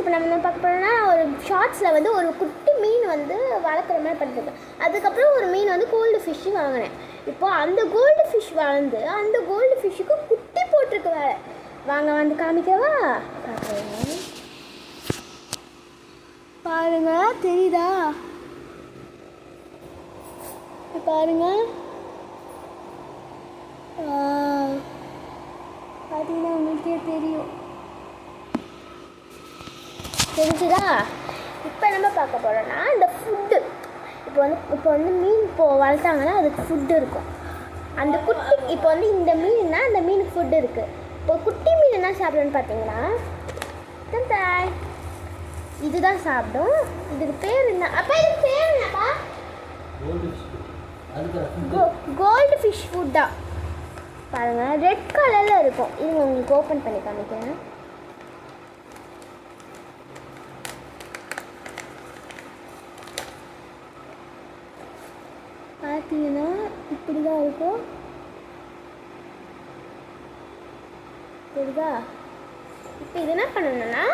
இப்போ நம்ம என்ன பார்க்க போகிறோம்னா ஒரு ஷார்ட்ஸில் வந்து ஒரு குட்டி மீன் வந்து வளர்க்குற மாதிரி பண்ணிருக்கேன். அதுக்கப்புறம் ஒரு மீன் வந்து கோல்டு ஃபிஷ்ஷு வாங்கினேன். இப்போ அந்த கோல்டு ஃபிஷ் வளர்ந்து அந்த கோல்டு ஃபிஷ்ஷுக்கு குட்டி போட்டிருக்கு வேறு. வாங்க வந்து காமிக்கவா? பார்க்குறேன் பாருங்க, தெரியுதா? பாருங்க, பார்த்தீங்கன்னா உங்களுக்கே தெரியும். தெரிஞ்சுதா? இப்போ நம்ம பார்க்க போகிறோம்னா இந்த ஃபுட்டு. இப்போ வந்து மீன் வளர்த்தாங்கன்னா அதுக்கு ஃபுட்டு இருக்கும். அந்த குட்டி இப்போ வந்து இந்த மீன்னா அந்த மீனுக்கு ஃபுட்டு இருக்குது. இப்போ குட்டி மீன் என்ன சாப்பிடுன்னு பார்த்தீங்கன்னா இதுதான் சாப்பிடும். இதுக்கு பேர் என்ன? அப்போ இதுக்கு பேர் என்னப்பா? கோல்டு ஃபிஷ் ஃபுட் தான். பாருங்கள், ரெட் கலரில் இருக்கும். இது உங்களுக்கு ஓப்பன் பண்ணி காமிக்கிறேன். பார்த்தீங்கன்னா இப்படி தான் இருக்கும். தெரியுதா? இப்போ இது என்ன பண்ணணும்னா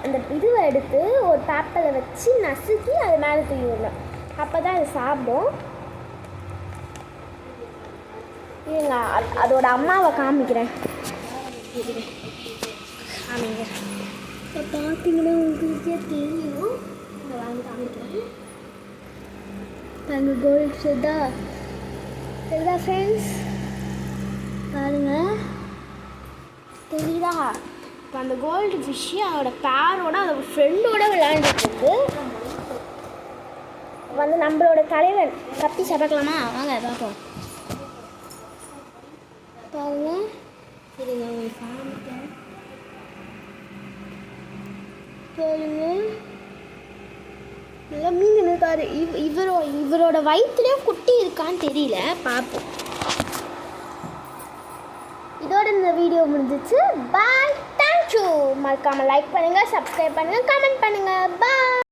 அந்த இதுவை எடுத்து ஒரு பேப்பரில் வச்சு நசுக்கி அது மேலே தூக்கி விடணும். அப்போ தான் அது சாப்பிடும். இல்லைங்க, அதோட அம்மாவை காமிக்கிறேன். காமிங்க. இப்போ பார்த்தீங்கன்னா உங்களுக்கே தெரியும். நான் வாங்கி காமிக்கிறேன். நாங்கள் கோல்டு ஷெட்டா தெரியுதா ஃப்ரெண்ட்ஸ்? பாருங்க, தெரியுதா? இப்போ அந்த கோல்டு ஃபிஷ்ஷு அதோட பேரோட அதோட ஃப்ரெண்டோட விளையாண்டுருக்கு. வந்து நம்மளோட தலைவன் கத்தி சாப்பிடலாமா? வாங்க பார்ப்போம். பாருங்க, இருங்க உங்களுக்கு காமிக்கிறேன். பாருங்க, நல்லா மீன் இருக்காரு. இவரோட வயிற்றுலேயும் குட்டி இருக்கான்னு தெரியல, பார்ப்போம். இதோட இந்த வீடியோ முடிஞ்சிச்சு. பாய், தேங்க்யூ. மறக்காமல் லைக் பண்ணுங்கள், சப்ஸ்கிரைப் பண்ணுங்கள், கமெண்ட் பண்ணுங்கள். பாய்.